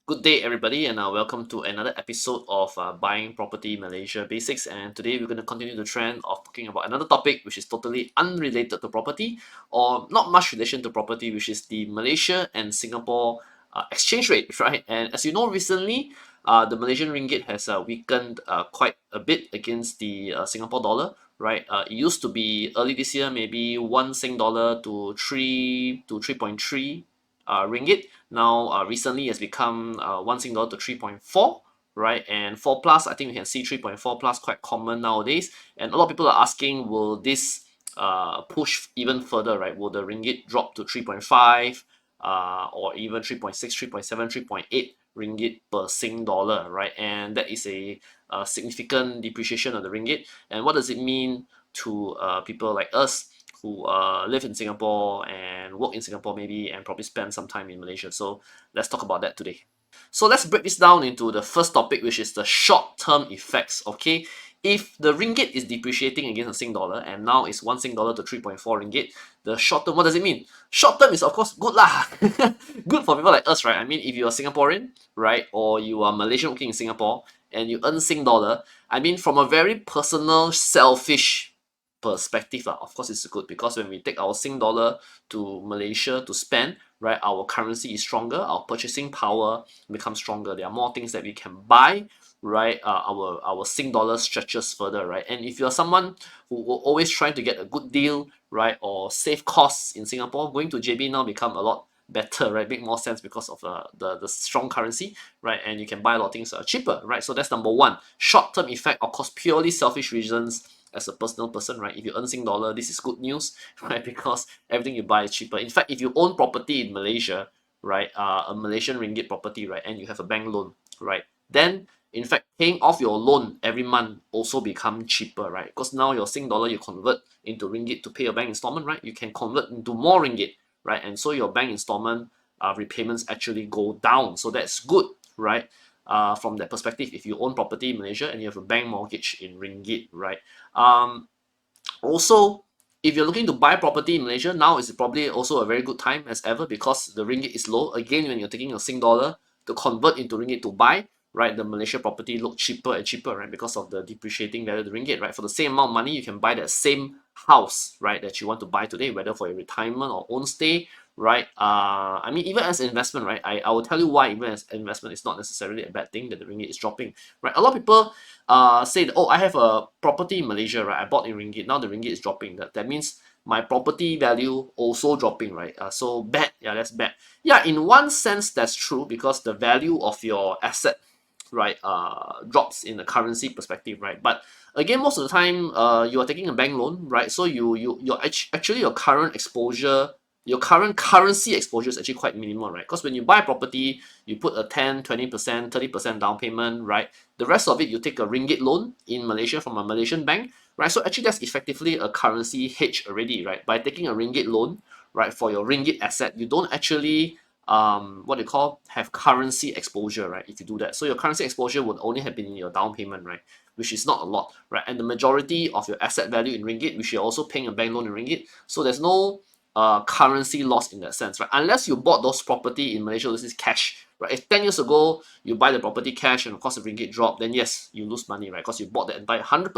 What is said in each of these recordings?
Good day, everybody, and welcome to another episode of Buying Property Malaysia Basics. And today we're going to continue the trend of talking about another topic which is totally unrelated to property, or not much relation to property, which is the Malaysia and Singapore exchange rate, right? And as you know, recently the Malaysian ringgit has weakened quite a bit against the Singapore dollar, right? It used to be early this year, maybe one Sing dollar to 3 to 3.3 ringgit. Now, recently has become one Sing dollar to 3.4, right? And 4 plus, I think we can see 3.4 plus quite common nowadays. And a lot of people are asking, will this push even further, right? Will the ringgit drop to 3.5 or even 3.6, 3.7, 3.8 ringgit per Sing dollar, right? And that is a significant depreciation of the ringgit. And what does it mean to people like us who live in Singapore and work in Singapore maybe and probably spend some time in Malaysia? So let's talk about that today. So let's break this down into the first topic, which is the short-term effects. Okay, if the ringgit is depreciating against the Sing dollar and now it's one Sing dollar to 3.4 ringgit, the short term, what does it mean? Short term is of course good lah, good for people like us, right? I mean, if you're a Singaporean, right, or you are Malaysian working in Singapore and you earn Sing dollar, I mean, from a very personal, selfish perspective, of course it's good, because when we take our Sing dollar to Malaysia to spend, right, our currency is stronger, our purchasing power becomes stronger, there are more things that we can buy, right? Our Sing dollar stretches further, right? And if you're someone who always trying to get a good deal, right, or save costs in Singapore, going to JB now become a lot better, right? Make more sense because of the strong currency, right? And you can buy a lot of things cheaper, right? So that's number one. Short-term effect, of course, purely selfish reasons. As a personal person, right, if you earn Sing dollar, this is good news, right? Because everything you buy is cheaper. In fact, if you own property in Malaysia, right, a Malaysian ringgit property, right, and you have a bank loan, right, then in fact paying off your loan every month also become cheaper, right? Because now your Sing dollar you convert into ringgit to pay your bank installment, right? You can convert into more ringgit, right? And so your bank installment repayments actually go down. So that's good, right? From that perspective, if you own property in Malaysia and you have a bank mortgage in ringgit, right? Also, if you're looking to buy property in Malaysia, now is probably also a very good time as ever, because the ringgit is low. Again, when you're taking a Sing dollar to convert into ringgit to buy, right, the Malaysia property look cheaper and cheaper, right, because of the depreciating value of the ringgit, right? For the same amount of money, you can buy that same house, right, that you want to buy today, whether for your retirement or own stay, right? I mean, even as an investment, right, I will tell you why even as investment is not necessarily a bad thing that the ringgit is dropping, right? A lot of people say that, oh, I have a property in Malaysia, right? I bought in ringgit, now the ringgit is dropping. That means my property value also dropping, right? So bad, yeah, that's bad. Yeah, in one sense that's true, because the value of your asset, right, drops in the currency perspective, right? But again, most of the time, you are taking a bank loan, right? So you're actually your current exposure, your current currency exposure is actually quite minimal, right? Because when you buy property, you put a 10, 20%, 30% down payment, right? The rest of it, you take a ringgit loan in Malaysia from a Malaysian bank, right? So actually that's effectively a currency hedge already, right? By taking a ringgit loan, right, for your ringgit asset, you don't actually what they call have currency exposure, right? If you do that, so your currency exposure would only have been in your down payment, right, which is not a lot, right? And the majority of your asset value in ringgit, which you're also paying a bank loan in ringgit, so there's no currency loss in that sense, right? Unless you bought those property in Malaysia, this is cash, right? If 10 years ago you buy the property cash and of course the ringgit drop, then yes, you lose money, right? Because you bought the entire 100%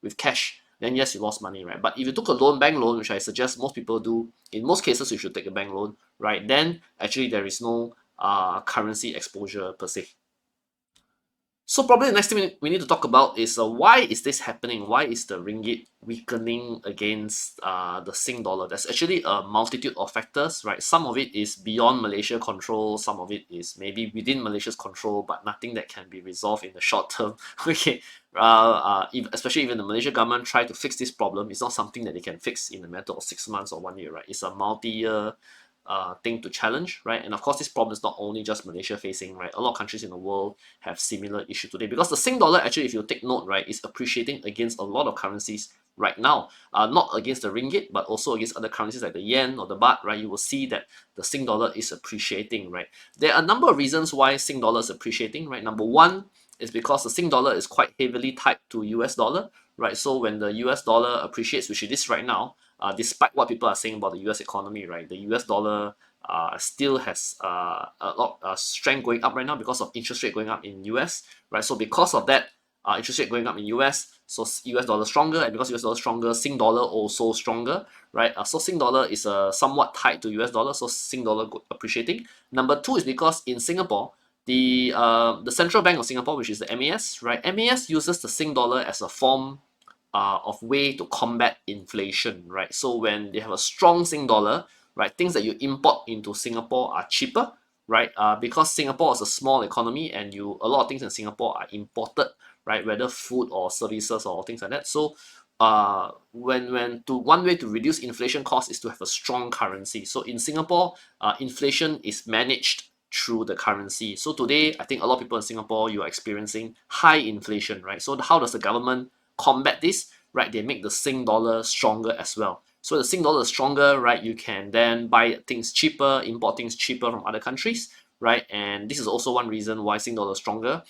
with cash, then yes, you lost money, right? But if you took a loan, bank loan, which I suggest most people do, in most cases you should take a bank loan, right? Then actually there is no currency exposure per se. So probably the next thing we need to talk about is why is this happening? Why is the ringgit weakening against the Sing dollar? There's actually a multitude of factors, right? Some of it is beyond Malaysia control. Some of it is maybe within Malaysia's control, but nothing that can be resolved in the short term. Okay, especially even the Malaysian government try to fix this problem, it's not something that they can fix in a matter of 6 months or 1 year, right? It's a multi-year thing to challenge, right? And of course, this problem is not only just Malaysia facing, right? A lot of countries in the world have similar issue today, because the Sing dollar actually, if you take note, right, is appreciating against a lot of currencies right now. Not against the ringgit, but also against other currencies like the yen or the baht, right? You will see that the Sing dollar is appreciating, right? There are a number of reasons why Sing dollar is appreciating, right? Number one is because the Sing dollar is quite heavily tied to US dollar, right? So when the US dollar appreciates, which it is right now, despite what people are saying about the US economy, right? The US dollar still has a lot strength going up right now because of interest rate going up in US, right? So because of that, interest rate going up in US, so US dollar stronger, and because US dollar stronger, Sing dollar also stronger, right? So Sing dollar is somewhat tied to US dollar, so Sing dollar appreciating. Number two is because in Singapore, the Central Bank of Singapore, which is the MAS, right? MAS uses the Sing dollar as a form of way to combat inflation, right? So when they have a strong Sing dollar, right, things that you import into Singapore are cheaper, right? Because Singapore is a small economy and a lot of things in Singapore are imported, right? Whether food or services or things like that. So one way to reduce inflation cost is to have a strong currency. So in Singapore, inflation is managed through the currency. So today, I think a lot of people in Singapore, you are experiencing high inflation, right? So how does the government combat this? Right, they make the Sing dollar stronger as well. So the Sing dollar is stronger, right? You can then buy things cheaper, import things cheaper from other countries, right? And this is also one reason why Sing dollar is stronger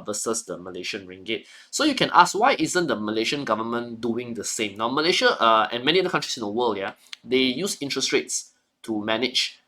versus the Malaysian ringgit. So you can ask, why isn't the Malaysian government doing the same? Now, Malaysia and many other countries in the world, yeah, they use interest rates to manage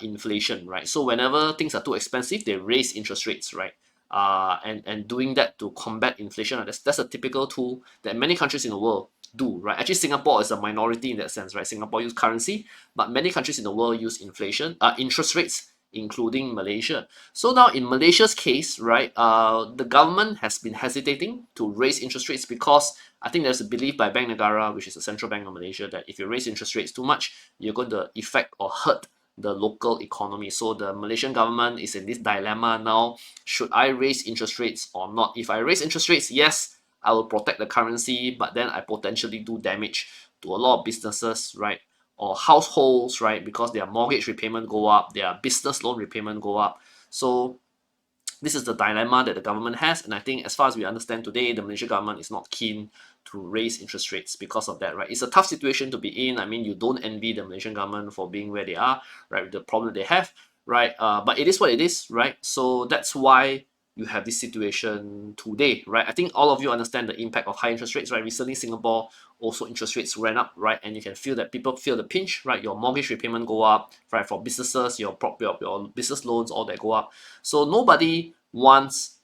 inflation, right? So whenever things are too expensive, they raise interest rates, right? And doing that to combat inflation, that's a typical tool that many countries in the world do, right? Actually, Singapore is a minority in that sense, right? Singapore use currency, but many countries in the world use interest rates, including Malaysia. So now in Malaysia's case, right, the government has been hesitating to raise interest rates because I think there's a belief by Bank Negara, which is the central bank of Malaysia, that if you raise interest rates too much, you're going to affect or hurt the local economy. So the Malaysian government is in this dilemma now. Should I raise interest rates or not? If I raise interest rates, yes, I will protect the currency, but then I potentially do damage to a lot of businesses, right? Or households, right? Because their mortgage repayment go up, their business loan repayment go up. So this is the dilemma that the government has, and I think as far as we understand today, the Malaysian government is not keen to raise interest rates because of that, right? It's a tough situation to be in. I mean, you don't envy the Malaysian government for being where they are, right? With the problem they have, right? But it is what it is, right? So that's why you have this situation today, right? I think all of you understand the impact of high interest rates, right? Recently, Singapore also interest rates went up, right? And you can feel that people feel the pinch, right? Your mortgage repayment go up, right? For businesses, your business loans, all that go up. So nobody wants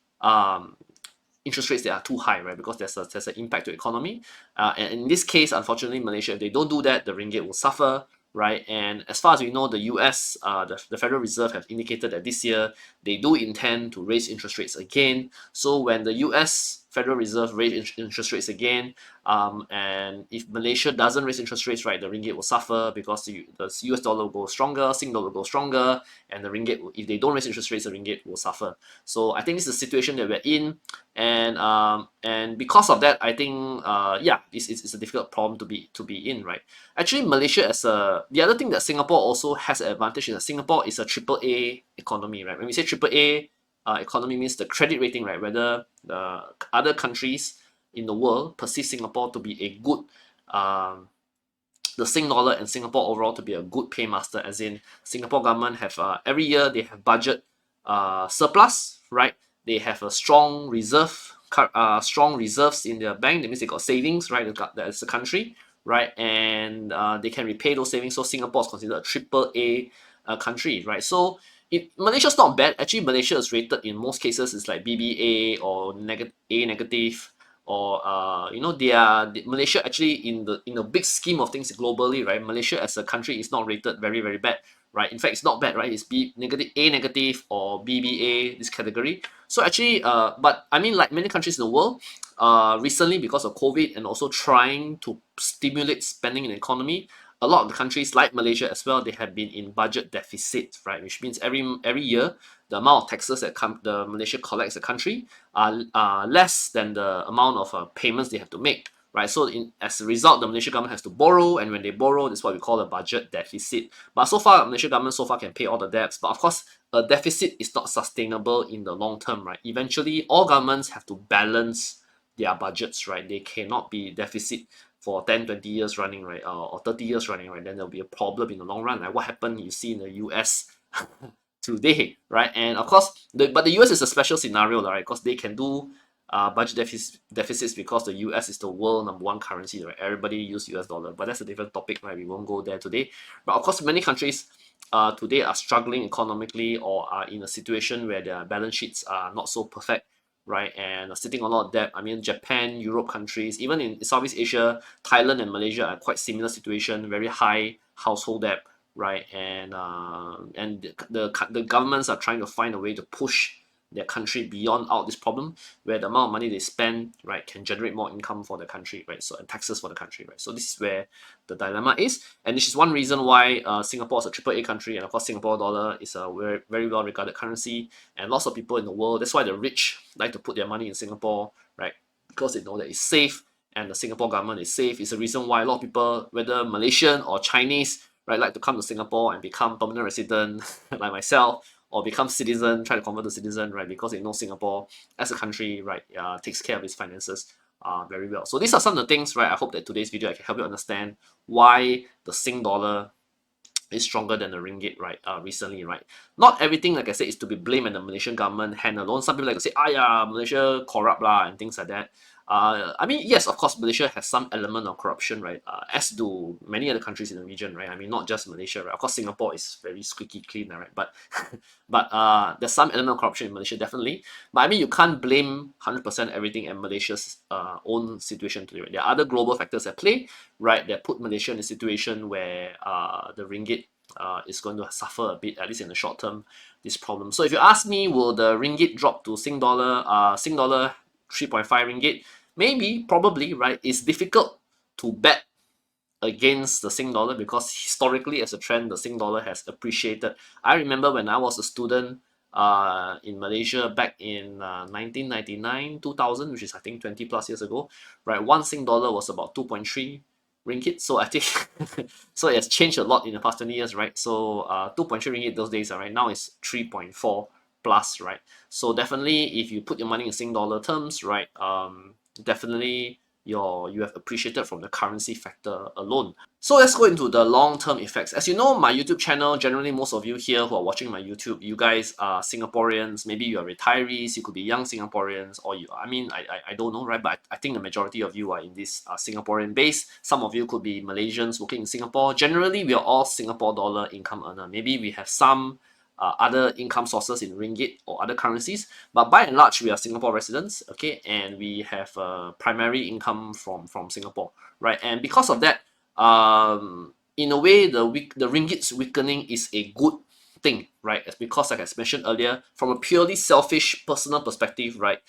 interest rates that are too high, right? Because there's an impact to economy. And in this case, unfortunately, Malaysia, if they don't do that, the ringgit will suffer, right? And as far as we know, the US, the Federal Reserve have indicated that this year they do intend to raise interest rates again. So when the US Federal Reserve raise interest rates again, and if Malaysia doesn't raise interest rates, right, the ringgit will suffer because the US dollar will go stronger, Sing dollar will go stronger, and the ringgit, if they don't raise interest rates, the ringgit will suffer. So I think this is the situation that we're in, and because of that, I think yeah, it's a difficult problem to be in, right? Actually, Malaysia the other thing that Singapore also has an advantage is that Singapore is a triple A economy, right? When we say triple A economy, means the credit rating, right? Whether the other countries in the world perceive Singapore to be a good the Sing dollar and Singapore overall to be a good paymaster, as in Singapore government have every year they have budget surplus, right? They have a strong strong reserves in their bank. That means they got savings, right? That's the country, right? And they can repay those savings. So Singapore is considered a triple A country, right? So Malaysia's not bad. Actually, Malaysia is rated in most cases is like BBA or A negative, or Malaysia actually in the big scheme of things globally, right? Malaysia as a country is not rated very very bad, right? In fact, it's not bad, right? It's A negative or BBA, this category. So actually, but I mean, like many countries in the world, recently because of COVID and also trying to stimulate spending in the economy, a lot of the countries like Malaysia as well, they have been in budget deficit, right? Which means every year the amount of taxes that the Malaysia collects the country are less than the amount of payments they have to make, right? So as a result, the Malaysian government has to borrow, and when they borrow, that's what we call a budget deficit. But so far, Malaysian government so far can pay all the debts, but of course, a deficit is not sustainable in the long term, right? Eventually, all governments have to balance their budgets, right? They cannot be deficit for 10, 20 years running, right? Or 30 years running, right? Then there'll be a problem in the long run. Like what happened you see in the US today, right? And of course, but the US is a special scenario, right? Because they can do budget deficits because the US is the world #1 currency, right? Everybody use US dollar, but that's a different topic, right? We won't go there today. But of course, many countries today are struggling economically or are in a situation where their balance sheets are not so perfect, right, and are sitting on a lot of debt. I mean, Japan, Europe countries, even in Southeast Asia, Thailand and Malaysia are quite similar situation, very high household debt, right, and the governments are trying to find a way to push their country beyond out this problem, where the amount of money they spend, right, can generate more income for the country, right, so and taxes for the country, right. So this is where the dilemma is, and this is one reason why Singapore is a triple A country, and of course Singapore dollar is a very, very well regarded currency, and lots of people in the world, that's why the rich like to put their money in Singapore, right, because they know that it's safe and the Singapore government is safe. It's a reason why a lot of people, whether Malaysian or Chinese, right, like to come to Singapore and become permanent resident like myself, or become citizen, try to convert to citizen, right, because they know Singapore as a country, right, takes care of its finances very well. So these are some of the things, right, I hope that today's video I can help you understand why the Sing dollar is stronger than the ringgit, right? Recently, right? Not everything, like I said, is to be blamed and the Malaysian government hand alone. Some people like to say, ah, yeah, Malaysia corrupt lah and things like that. I mean, yes, of course, Malaysia has some element of corruption, right? As do many other countries in the region, right? I mean, not just Malaysia, right? Of course, Singapore is very squeaky clean, right? But there's some element of corruption in Malaysia, definitely. But I mean, you can't blame 100% everything in Malaysia's own situation today. Right? There are other global factors at play, right, that put Malaysia in a situation where the ringgit is going to suffer a bit, at least in the short term, this problem. So if you ask me, will the ringgit drop to Sing dollar 3.5 ringgit? Maybe, probably, right? It's difficult to bet against the Sing dollar because historically, as a trend, the Sing dollar has appreciated. I remember when I was a student in Malaysia back in 1999, 2000, which is I think 20 plus years ago, right? One Sing dollar was about 2.3 ringgit. So I think so it has changed a lot in the past 20 years, right? So 2.3 ringgit those days, right? Now it's 3.4 plus, right? So definitely, if you put your money in Sing dollar terms, right? Definitely you have appreciated from the currency factor alone. So let's go into the long-term effects. As you know, my YouTube channel, generally most of you here who are watching my YouTube, you guys are Singaporeans, maybe you are retirees, you could be young Singaporeans, or you, I mean, I don't know, right? But I think the majority of you are in this Singaporean base. Some of you could be Malaysians working in Singapore. Generally, we are all Singapore dollar income earner. Maybe we have some other income sources in ringgit or other currencies, but by and large we are Singapore residents, okay, and we have primary income from Singapore, right? And because of that, in a way, the ringgit's weakening is a good thing, right? It's because, like I mentioned earlier, from a purely selfish personal perspective, right?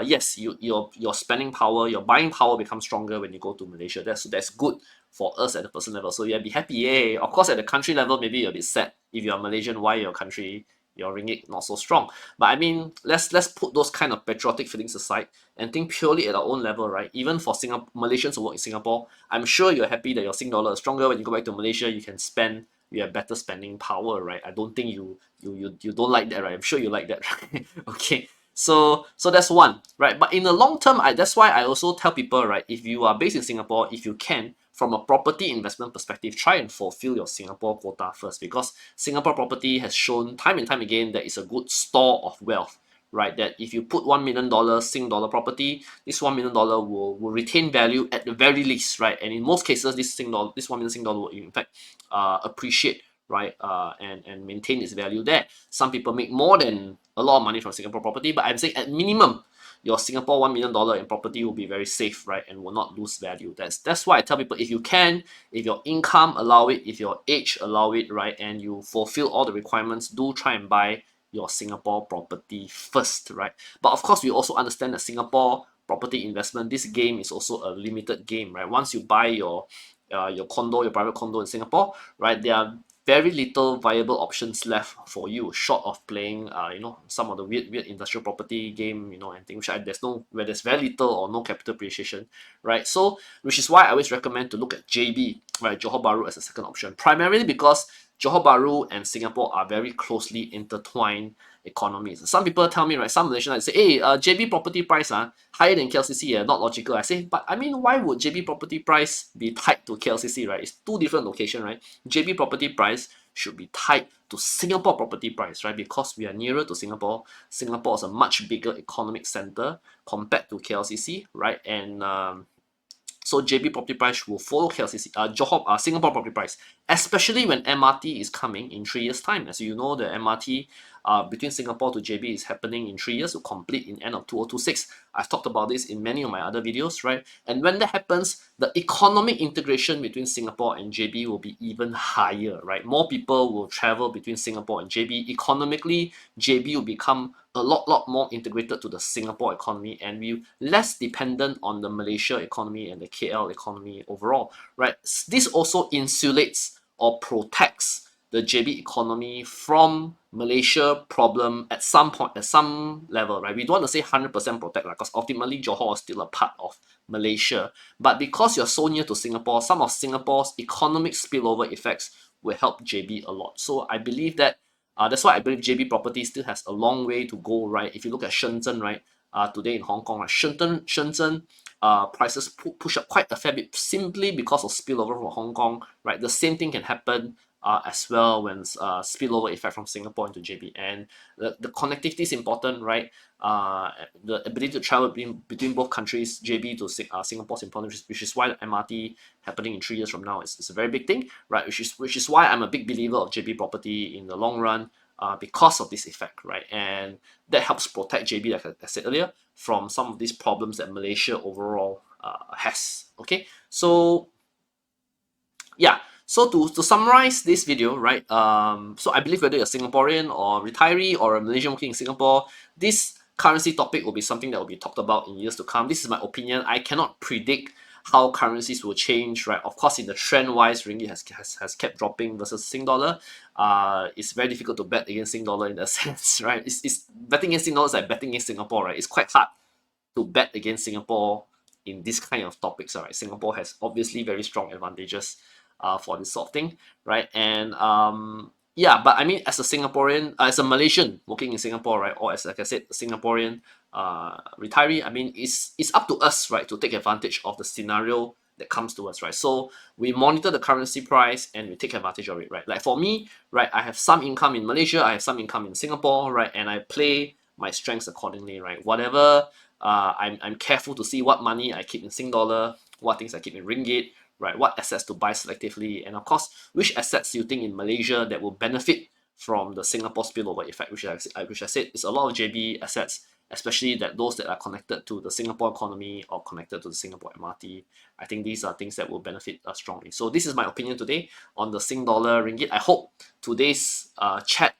Yes, your spending power, your buying power becomes stronger when you go to Malaysia. That's good for us at the personal level. So yeah, be happy. Yay. Of course, at the country level, maybe you're a bit sad if you're Malaysian. Why your country, your ringgit not so strong? But I mean, let's put those kind of patriotic feelings aside and think purely at our own level, right? Even for Singapore Malaysians who work in Singapore, I'm sure you're happy that your Sing dollar is stronger. When you go back to Malaysia, you can spend. You have better spending power, right? I don't think you don't like that, right? I'm sure you like that, right? Okay. So that's one, right? But in the long term, that's why I also tell people, right? If you are based in Singapore, if you can, from a property investment perspective, try and fulfill your Singapore quota first, because Singapore property has shown time and time again that it's a good store of wealth, right? That if you put $1 million Sing dollar property, this $1 million will retain value at the very least, right? And in most cases, this 1 million Sing dollar will in fact appreciate, right? And maintain its value there. Some people make more than a lot of money from Singapore property, but I'm saying at minimum, your Singapore $1 million in property will be very safe, right, and will not lose value. That's why I tell people, if you can, if your income allow it, if your age allow it, right, and you fulfill all the requirements, do try and buy your Singapore property first, right? But of course, we also understand that Singapore property investment, this game is also a limited game, right? Once you buy your condo, your private condo in Singapore, right, there are very little viable options left for you, short of playing, some of the weird industrial property game, and things which where there's very little or no capital appreciation, right? So, which is why I always recommend to look at JB, right, Johor Bahru, as a second option, primarily because Johor Bahru and Singapore are very closely intertwined economies. Some people tell me, right, some Malaysians say, hey, JB property price higher than KLCC, not logical. I say, but I mean, why would JB property price be tied to KLCC, right? It's two different locations, right? JB property price should be tied to Singapore property price, right? Because we are nearer to Singapore. Singapore is a much bigger economic center compared to KLCC, right? And So JB property price will follow KLCC, Johor, Singapore property price, especially when MRT is coming in 3 years' time. As you know, the MRT between Singapore to JB is happening in 3 years, to complete in end of 2026. I've talked about this in many of my other videos, right? And when that happens, the economic integration between Singapore and JB will be even higher, right? More people will travel between Singapore and JB. Economically, JB will become a lot more integrated to the Singapore economy, and we less dependent on the Malaysia economy and the KL economy overall, right? This also insulates or protects the JB economy from Malaysia problem at some point, at some level, right? We don't want to say 100% protect, because ultimately Johor is still a part of Malaysia. But because you're so near to Singapore, some of Singapore's economic spillover effects will help JB a lot. So I believe that that's why I believe JB property still has a long way to go, right? If you look at Shenzhen, right, today in Hong Kong, right, Shenzhen prices push up quite a fair bit simply because of spillover from Hong Kong, right? The same thing can happen as well when spillover effect from Singapore into JB. And the connectivity is important, right? The ability to travel between both countries, JB to Singapore is important, which is why the MRT happening in 3 years from now is a very big thing, right? Which is why I'm a big believer of JB property in the long run, because of this effect, right? And that helps protect JB, like I said earlier, from some of these problems that Malaysia overall has. Okay, so yeah. So to summarize this video, right? So I believe whether you're Singaporean or retiree or a Malaysian working in Singapore, this currency topic will be something that will be talked about in years to come. This is my opinion. I cannot predict how currencies will change, right? Of course, in the trend wise, ringgit has kept dropping versus Sing dollar. It's very difficult to bet against Sing dollar in that sense, right? It's betting against Sing dollar is like betting against Singapore, right? It's quite hard to bet against Singapore in this kind of topics, right? Singapore has obviously very strong advantages for this sort of thing, right? And yeah, but I mean, as a Singaporean, as a Malaysian working in Singapore, right, or as like I said, a Singaporean retiree, I mean, it's up to us, right, to take advantage of the scenario that comes to us, right? So we monitor the currency price and we take advantage of it, right? Like for me, right, I have some income in Malaysia, I have some income in Singapore, right, and I play my strengths accordingly, right? Whatever, I'm careful to see what money I keep in Sing dollar, what things I keep in ringgit, right? What assets to buy selectively, and of course, which assets you think in Malaysia that will benefit from the Singapore spillover effect, which I said is a lot of JB assets, especially those that are connected to the Singapore economy or connected to the Singapore MRT. I think these are things that will benefit us strongly. So this is my opinion today on the Sing dollar ringgit. I hope today's chat,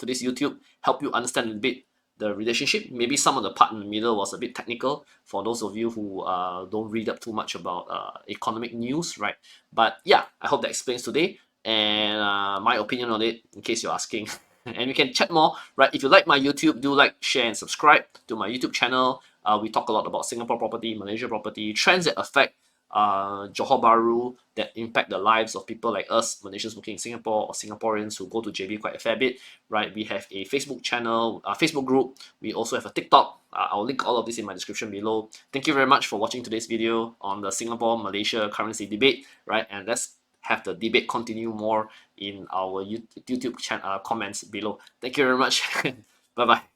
today's YouTube, help you understand a little bit the relationship. Maybe some of the part in the middle was a bit technical for those of you who don't read up too much about economic news, right? But yeah, I hope that explains today and my opinion on it, in case you're asking. And you can chat more, right? If you like my YouTube, do like, share, and subscribe to my YouTube channel. We talk a lot about Singapore property, Malaysia property, trends that affect Johor Bahru, that impact the lives of people like us, Malaysians working in Singapore, or Singaporeans who go to JB quite a fair bit, right? We have a Facebook channel, Facebook group. We also have a TikTok. I'll link all of this in my description below. Thank you very much for watching today's video on the Singapore-Malaysia currency debate, right? And let's have the debate continue more in our YouTube channel comments below. Thank you very much. Bye bye.